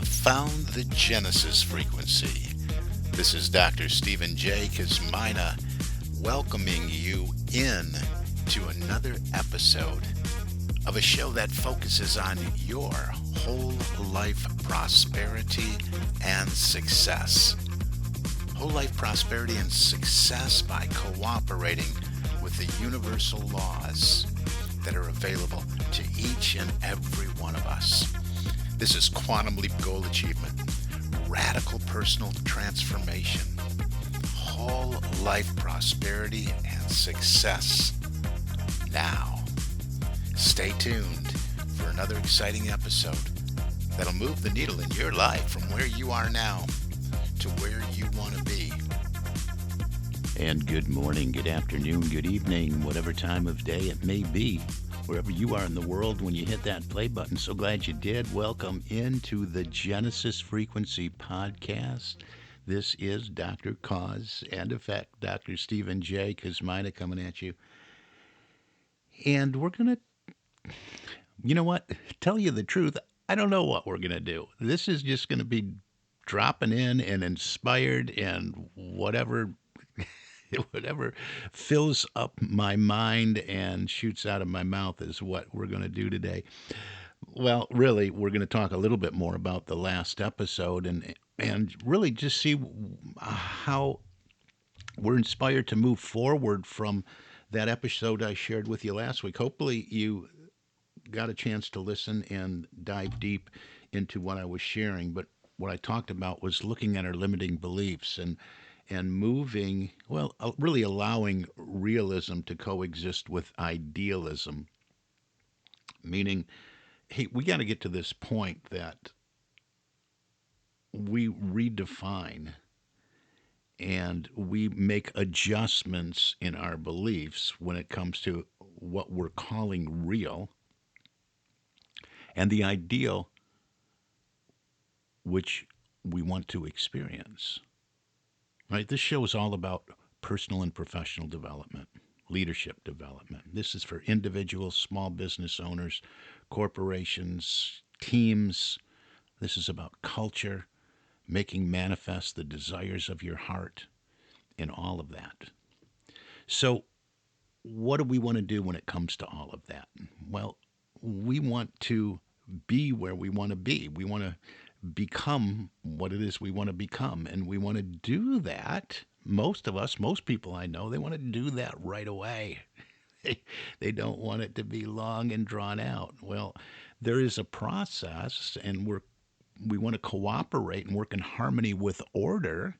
have found the Genesis frequency. This is Dr. Stephen J. Kazmina welcoming you in to another episode of a show that focuses on your whole life prosperity and success. Whole life prosperity and success by cooperating with the universal laws that are available to each and every one of us. This is Quantum Leap Goal Achievement, radical personal transformation, whole life prosperity and success. Now, stay tuned for another exciting episode that'll move the needle in your life from where you are now to where you want to be. And good morning, good afternoon, good evening, whatever time of day it may be, wherever you are in the world when you hit that play button. So glad you did. Welcome into the Genesis Frequency Podcast. This is Dr. Cause and Effect, Dr. Stephen J. Kazmina coming at you. And we're going to, you know what, tell you the truth, I don't know what we're going to do. This is just going to be dropping in and inspired and whatever fills up my mind and shoots out of my mouth is what we're going to do today. Well, really, we're going to talk a little bit more about the last episode and really just see how we're inspired to move forward from that episode I shared with you last week. Hopefully you got a chance to listen and dive deep into what I was sharing. But what I talked about was looking at our limiting beliefs and moving, well, really allowing realism to coexist with idealism. Meaning, hey, we got to get to this point that we redefine and we make adjustments in our beliefs when it comes to what we're calling real and the ideal which we want to experience. Right? This show is all about personal and professional development, leadership development. This is for individuals, small business owners, corporations, teams. This is about culture, making manifest the desires of your heart, and all of that. So, what do we want to do when it comes to all of that? Well, we want to be where we want to be. We want to become what it is we want to become. And we want to do that. Most of us, most people I know, they want to do that right away. They don't want it to be long and drawn out. Well, there is a process, and we want to cooperate and work in harmony with order.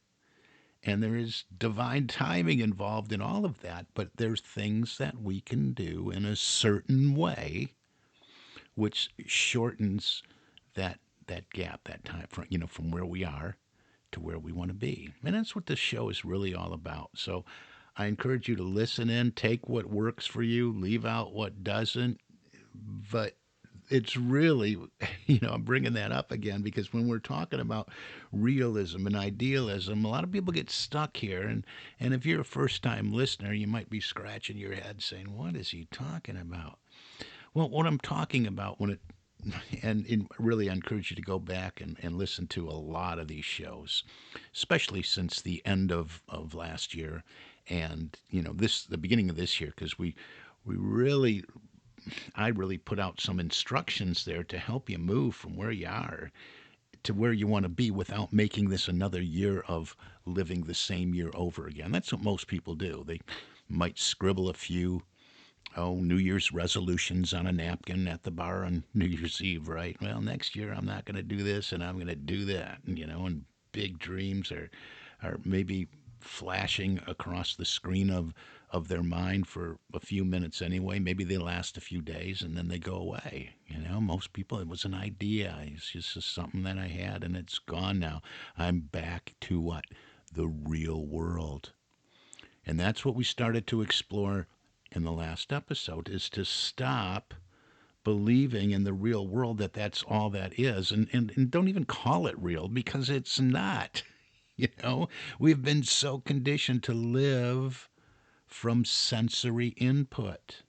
And there is divine timing involved in all of that. But there's things that we can do in a certain way, which shortens that gap, that time from where we are to where we want to be. And that's what this show is really all about. So I encourage you to listen in, take what works for you, leave out what doesn't. But it's really, I'm bringing that up again because when we're talking about realism and idealism, a lot of people get stuck here. And if you're a first-time listener, you might be scratching your head saying, what is he talking about? Well, what I'm talking about really I encourage you to go back and listen to a lot of these shows, especially since the end of last year and, the beginning of this year, because I really put out some instructions there to help you move from where you are to where you want to be without making this another year of living the same year over again. That's what most people do. They might scribble a few New Year's resolutions on a napkin at the bar on New Year's Eve, right? Well, next year I'm not going to do this and I'm going to do that, and big dreams are maybe flashing across the screen of their mind for a few minutes anyway. Maybe they last a few days and then they go away. Most people, it was an idea. It's just something that I had and it's gone now. I'm back to what? The real world. And that's what we started to explore in the last episode, is to stop believing in the real world that that's all that is. And don't even call it real because it's not. We've been so conditioned to live from sensory input.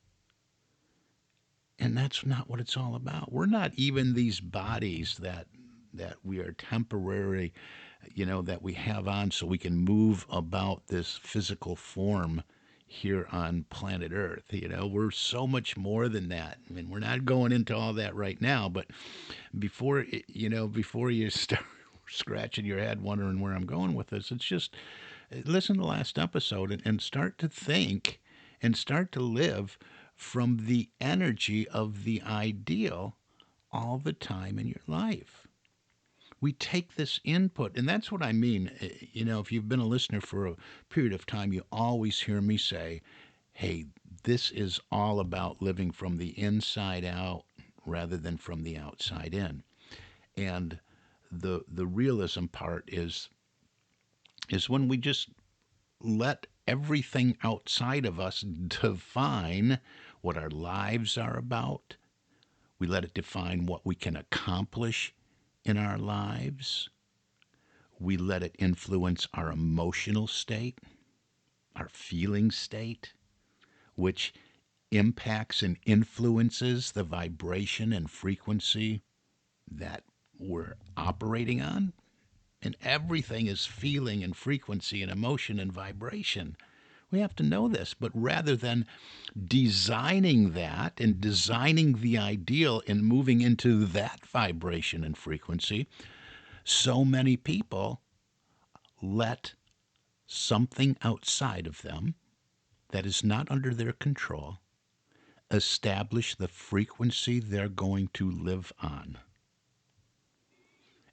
And that's not what it's all about. We're not even these bodies that that we are temporary, that we have on so we can move about this physical form here on planet Earth. We're so much more than that. I mean, we're not going into all that right now, but before you start scratching your head wondering where I'm going with this, it's just listen to the last episode and start to think and start to live from the energy of the ideal all the time in your life. We take this input, and that's what I mean. If you've been a listener for a period of time, you always hear me say, hey, this is all about living from the inside out rather than from the outside in. And the realism part is when we just let everything outside of us define what our lives are about. We let it define what we can accomplish in our lives. We let it influence our emotional state, our feeling state, which impacts and influences the vibration and frequency that we're operating on. And everything is feeling and frequency and emotion and vibration. We have to know this, but rather than designing that and designing the ideal and moving into that vibration and frequency, so many people let something outside of them that is not under their control establish the frequency they're going to live on.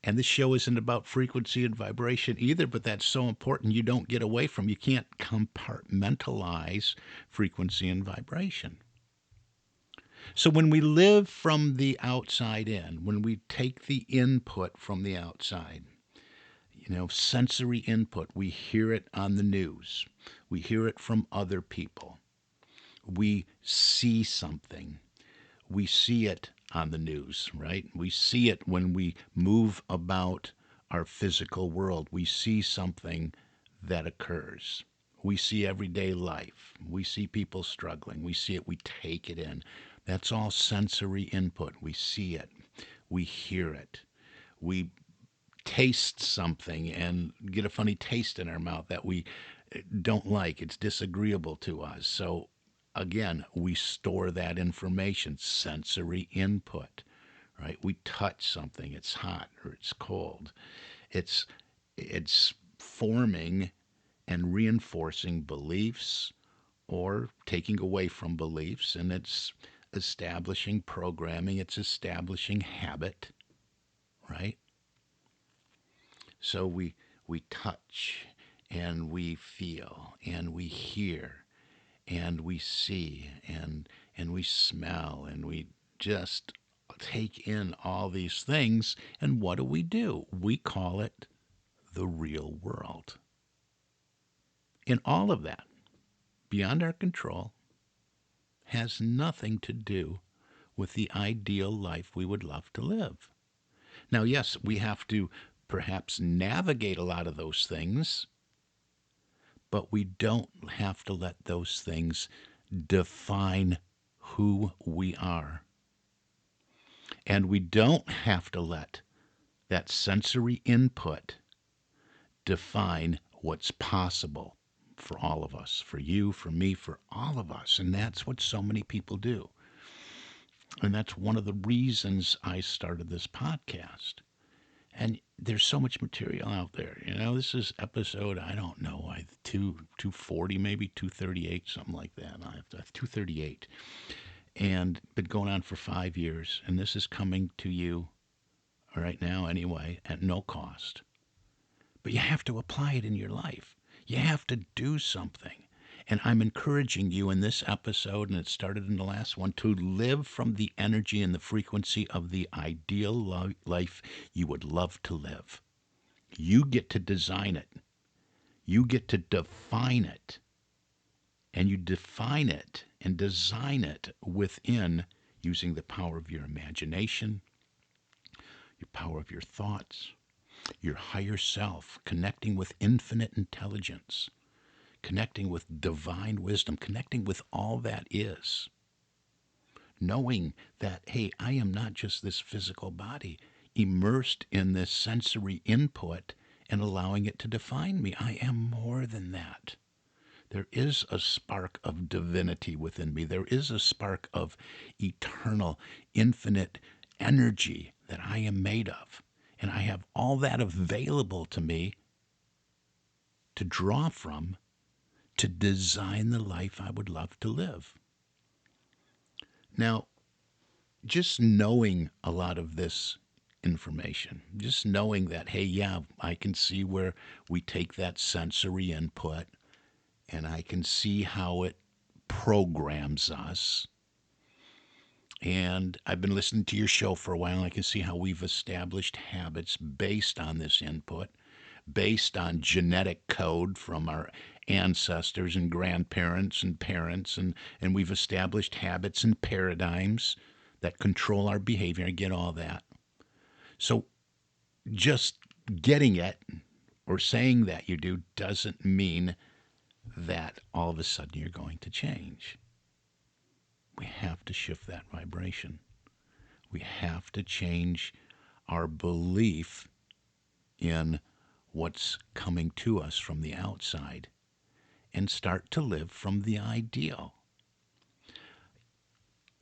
And this show isn't about frequency and vibration either, but that's so important you don't get away from. You can't compartmentalize frequency and vibration. So when we live from the outside in, when we take the input from the outside, sensory input, we hear it on the news. We hear it from other people. We see something. We see it on the news, right? We see it when we move about our physical world. We see something that occurs. We see everyday life. We see people struggling. We see it. We take it in. That's all sensory input. We see it. We hear it. We taste something and get a funny taste in our mouth that we don't like. It's disagreeable to us. So again, we store that information, sensory input, right? We touch something, it's hot or it's cold. It's forming and reinforcing beliefs or taking away from beliefs, and it's establishing programming, it's establishing habit, right? So we touch and we feel and we hear and we see and we smell and we just take in all these things. And what do? We call it the real world. And all of that, beyond our control, has nothing to do with the ideal life we would love to live. Now, yes, we have to perhaps navigate a lot of those things, but we don't have to let those things define who we are. And we don't have to let that sensory input define what's possible for all of us, for you, for me, for all of us. And that's what so many people do. And that's one of the reasons I started this podcast. And there's so much material out there. This is episode, I don't know, 240, maybe 238, something like that. I have 238. And been going on for 5 years. And this is coming to you right now anyway, at no cost. But you have to apply it in your life. You have to do something. And I'm encouraging you in this episode, and it started in the last one, to live from the energy and the frequency of the ideal life you would love to live. You get to design it. You get to define it. And you define it and design it within using the power of your imagination, your power of your thoughts, your higher self, connecting with infinite intelligence, connecting with divine wisdom, connecting with all that is. Knowing that, hey, I am not just this physical body. immersed in this sensory input and allowing it to define me. I am more than that. There is a spark of divinity within me. There is a spark of eternal, infinite energy that I am made of. And I have all that available to me to draw from to design the life I would love to live. Now, just knowing a lot of this information, just knowing that, hey, yeah, I can see where we take that sensory input and I can see how it programs us. And I've been listening to your show for a while, and I can see how we've established habits based on this input, based on genetic code from our ancestors and grandparents and parents, and we've established habits and paradigms that control our behavior. I get all that. So just getting it or saying that you do doesn't mean that all of a sudden you're going to change. We have to shift that vibration. We have to change our belief in what's coming to us from the outside and start to live from the ideal.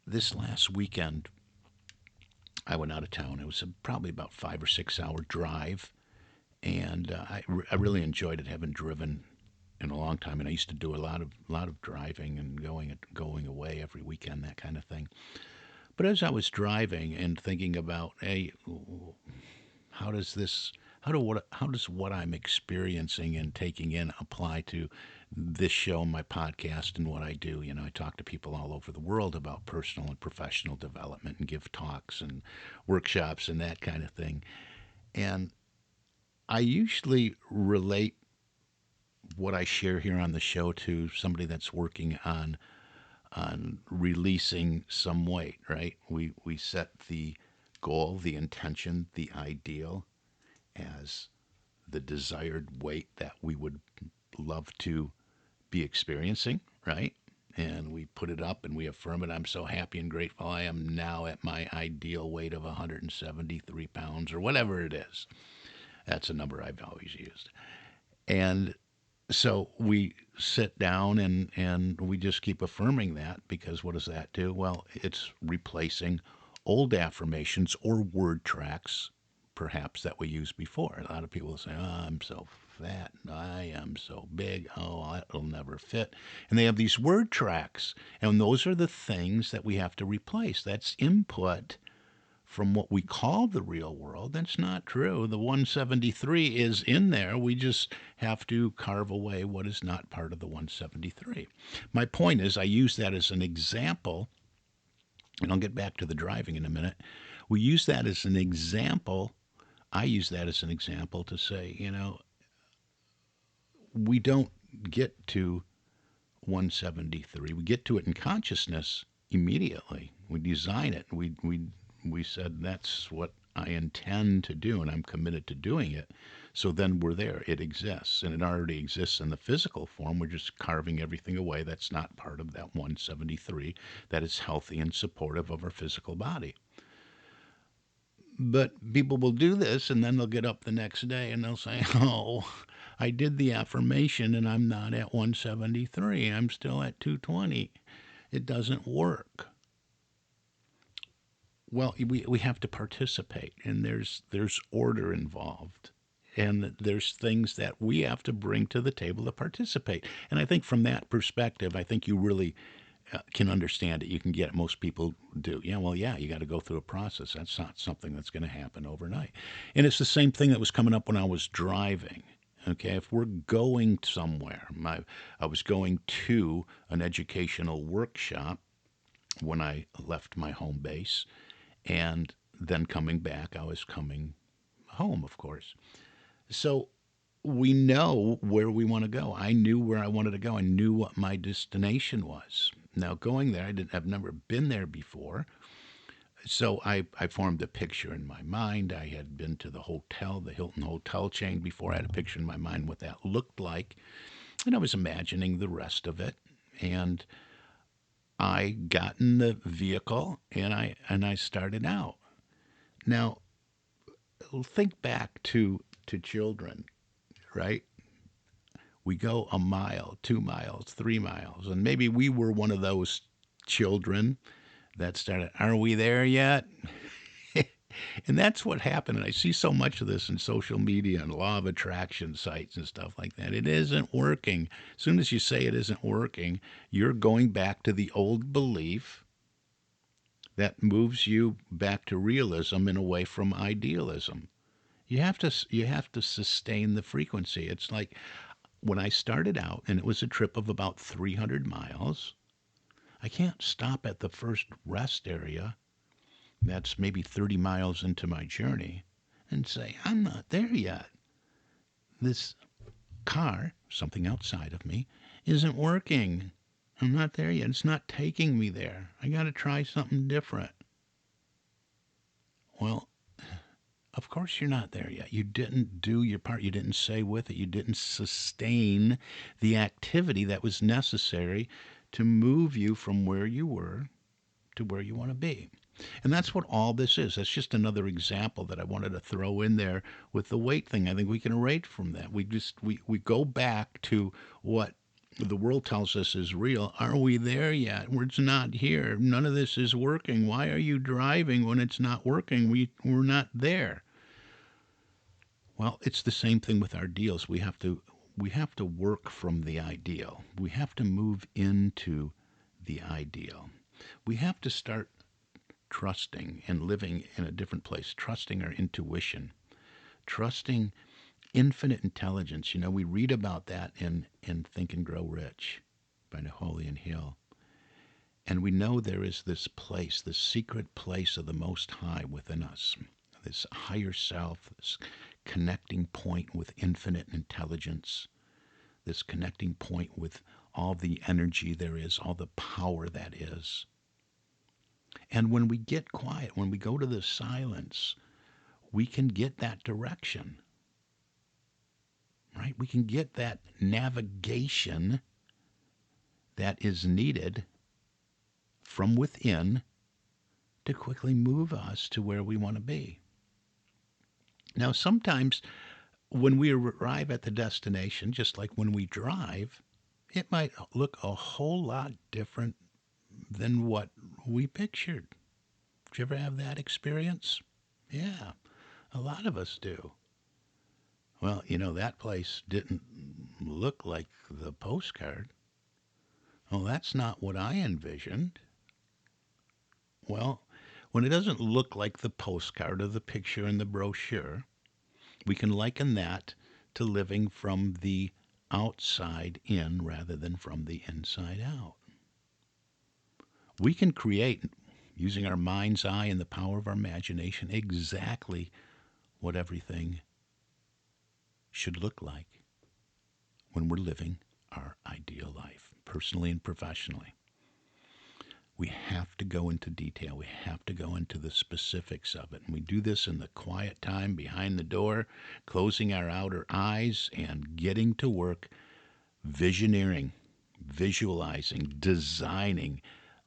This last weekend, I went out of town. It was probably about 5 or 6 hour drive, and I really enjoyed it. Haven't driven in a long time, and I used to do a lot of driving and going away every weekend, that kind of thing. But as I was driving and thinking about, hey, how does this, how does what I'm experiencing and taking in apply to this show, my podcast, and what I do? You know, I talk to people all over the world about personal and professional development and give talks and workshops and that kind of thing. And I usually relate what I share here on the show to somebody that's working on releasing some weight, right? We set the goal, the intention, the ideal as the desired weight that we would love to be experiencing, right? And we put it up and we affirm it. I'm so happy and grateful. I am now at my ideal weight of 173 pounds or whatever it is. That's a number I've always used. And so we sit down and we just keep affirming that, because what does that do? Well, it's replacing old affirmations or word tracks, perhaps, that we used before. A lot of people say, oh, I'm so fat, I am so big, oh, it'll never fit. And they have these word tracks, and those are the things that we have to replace. That's input from what we call the real world. That's not true. The 173 is in there. We just have to carve away what is not part of the 173. My point is, I use that as an example, and I'll get back to the driving in a minute. We use that as an example. I use that as an example to say, you know, we don't get to 173. We get to it in consciousness immediately. We design it. We said that's what I intend to do, and I'm committed to doing it. So then we're there. It exists, and it already exists in the physical form. We're just carving everything away that's not part of that 173, that is healthy and supportive of our physical body. But people will do this, and then they'll get up the next day and they'll say, oh, I did the affirmation and I'm not at 173. I'm still at 220. It doesn't work. Well, we have to participate, and there's order involved, and there's things that we have to bring to the table to participate. And I think from that perspective, I think you really can understand it. You can get it. Most people do. Yeah, well, yeah, you got to go through a process. That's not something that's going to happen overnight. And it's the same thing that was coming up when I was driving. Okay, if we're going somewhere, I was going to an educational workshop when I left my home base. And then coming back, I was coming home, of course. So we know where we want to go. I knew where I wanted to go. I knew what my destination was. Now, going there, I've never been there before. So I formed a picture in my mind. I had been to the hotel, the Hilton hotel chain before. I had a picture in my mind what that looked like. And I was imagining the rest of it. And I got in the vehicle and I started out. Now, think back to children, right? We go a mile, 2 miles, 3 miles, and maybe we were one of those children that started, are we there yet? And that's what happened. And I see so much of this in social media and law of attraction sites and stuff like that. It isn't working. As soon as you say it isn't working, you're going back to the old belief that moves you back to realism and away from idealism. You have to sustain the frequency. It's like when I started out and it was a trip of about 300 miles, I can't stop at the first rest area that's maybe 30 miles into my journey and say, I'm not there yet. This car, something outside of me, isn't working. I'm not there yet. It's not taking me there. I got to try something different. Well, of course you're not there yet. You didn't do your part. You didn't say with it. You didn't sustain the activity that was necessary to move you from where you were to where you want to be. And that's what all this is. That's just another example that I wanted to throw in there with the weight thing. I think we can erase from that. We go back to what the world tells us is real. Are we there yet? It's not here. None of this is working. Why are you driving when it's not working? We're not there. Well, it's the same thing with our deals. We have to work from the ideal. We have to move into the ideal. We have to start trusting and living in a different place, trusting our intuition, trusting infinite intelligence. We read about that in Think and Grow Rich by Napoleon Hill. And we know there is this place, this secret place of the Most High within us, this higher self, this connecting point with infinite intelligence, this connecting point with all the energy there is, all the power that is. And when we get quiet, when we go to the silence, we can get that direction, right? We can get that navigation that is needed from within to quickly move us to where we want to be. Now, sometimes when we arrive at the destination, just like when we drive, it might look a whole lot different than what we pictured. Did you ever have that experience? Yeah, a lot of us do. Well, that place didn't look like the postcard. Well, that's not what I envisioned. Well, when it doesn't look like the postcard or the picture in the brochure, we can liken that to living from the outside in rather than from the inside out. We can create, using our mind's eye and the power of our imagination, exactly what everything should look like when we're living our ideal life, personally and professionally. We have to go into detail. We have to go into the specifics of it. And we do this in the quiet time behind the door, closing our outer eyes and getting to work visioneering, visualizing, designing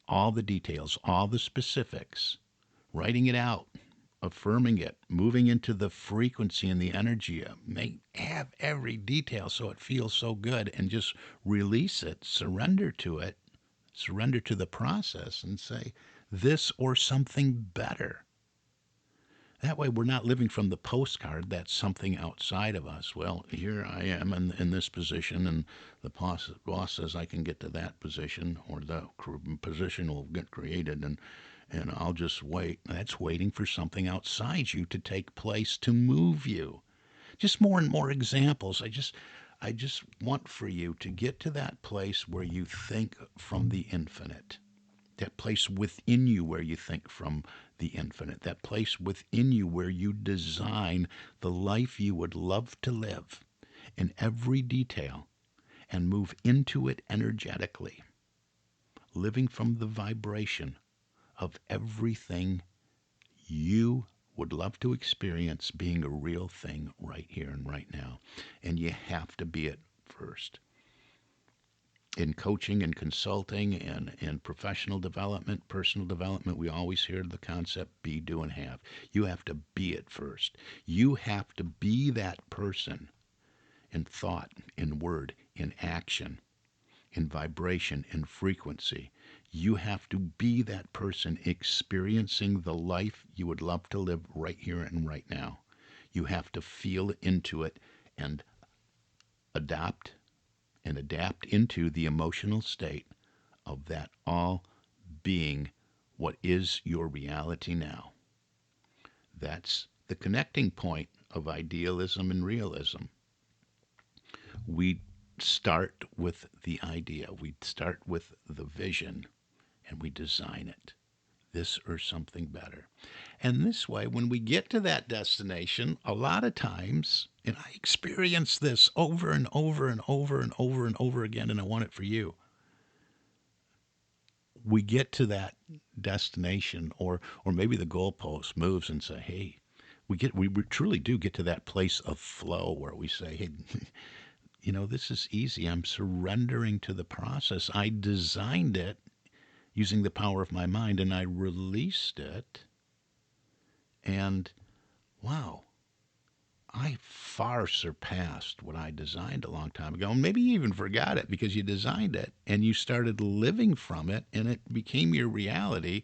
all the details, all the specifics, writing it out, affirming it, moving into the frequency and the energy, have every detail so it feels so good, and just release it, surrender to it, surrender to the process and say, this or something better. That way we're not living from the postcard that's something outside of us. Well, here I am in this position, and the boss says I can get to that position, or the position will get created, and I'll just wait. That's waiting for something outside you to take place to move you. Just more and more examples. I just want for you to get to that place where you think from the infinite. That place within you where you think from the infinite. That place within you where you design the life you would love to live in every detail and move into it energetically. Living from the vibration of everything you would love to experience being a real thing right here and right now. And you have to be it first. In coaching and consulting and professional development, personal development, we always hear the concept be, do, and have. You have to be it first. You have to be that person in thought, in word, in action, in vibration, in frequency. You have to be that person experiencing the life you would love to live right here and right now. You have to feel into it and adopt and adapt into the emotional state of that all being what is your reality now. That's the connecting point of idealism and realism. We start with the idea, we start with the vision, and we design it. This or something better. And this way, when we get to that destination, a lot of times, and I experience this over and over and over and over and over again, and I want it for you. We get to that destination, or maybe the goalpost moves and say, hey, we truly do get to that place of flow where we say, hey, this is easy. I'm surrendering to the process. I designed it using the power of my mind, and I released it. And wow, I far surpassed what I designed a long time ago. And maybe you even forgot it because you designed it and you started living from it and it became your reality.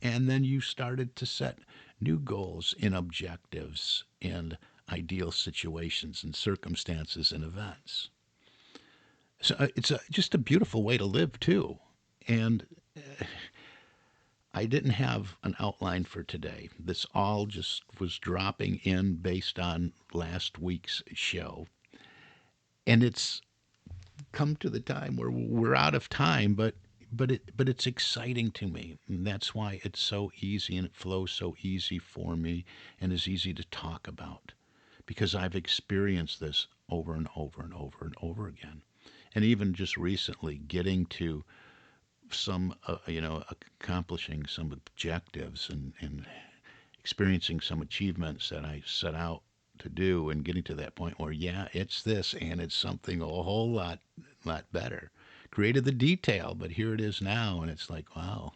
And then you started to set new goals and objectives and ideal situations and circumstances and events. So it's just a beautiful way to live too. And I didn't have an outline for today. This all just was dropping in based on last week's show. And it's come to the time where we're out of time, but it's exciting to me. And that's why it's so easy and it flows so easy for me and is easy to talk about. Because I've experienced this over and over and over and over again. And even just recently getting to some, accomplishing some objectives and experiencing some achievements that I set out to do and getting to that point where, yeah, it's this and it's something a whole lot better. Created the detail, but here it is now. And it's like, wow,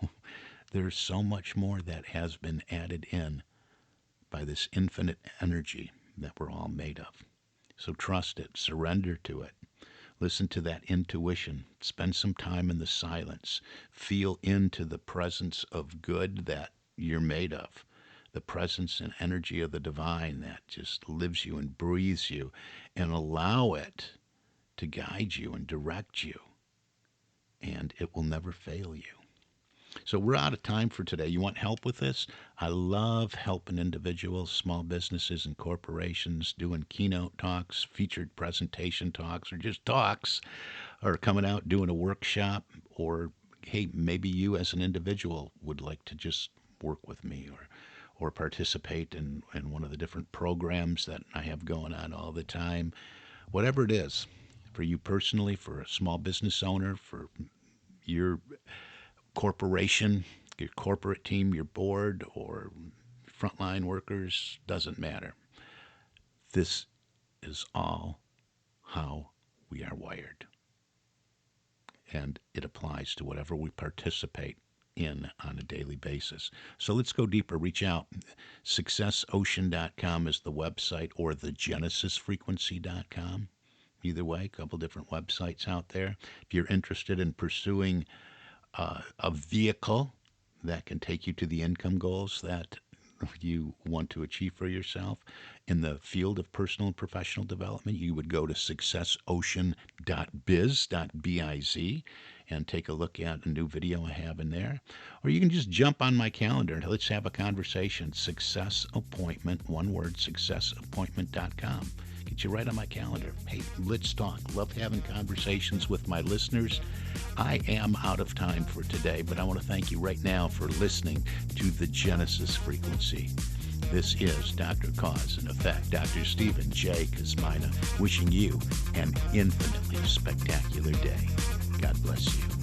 there's so much more that has been added in by this infinite energy that we're all made of. So trust it, surrender to it. Listen to that intuition. Spend some time in the silence. Feel into the presence of good that you're made of. The presence and energy of the divine that just lives you and breathes you. And allow it to guide you and direct you. And it will never fail you. So we're out of time for today. You want help with this? I love helping individuals, small businesses, and corporations doing keynote talks, featured presentation talks, or just talks, or coming out doing a workshop, or, hey, maybe you as an individual would like to just work with me or participate in one of the different programs that I have going on all the time. Whatever it is, for you personally, for a small business owner, for your corporation, your corporate team, your board, or frontline workers, doesn't matter. This is all how we are wired. And it applies to whatever we participate in on a daily basis. So let's go deeper. Reach out. SuccessOcean.com is the website, or thegenesisfrequency.com. Either way, a couple different websites out there. If you're interested in pursuing a vehicle that can take you to the income goals that you want to achieve for yourself in the field of personal and professional development, you would go to successocean.biz, and take a look at a new video I have in there. Or you can just jump on my calendar and let's have a conversation. Success Appointment, one word, successappointment.com. Get you right on my calendar. Hey, let's talk. Love having conversations with my listeners. I am out of time for today, but I want to thank you right now for listening to the Genesis Frequency. This is Dr. Cause and Effect, Dr. Stephen J. Kosmina, wishing you an infinitely spectacular day. God bless you.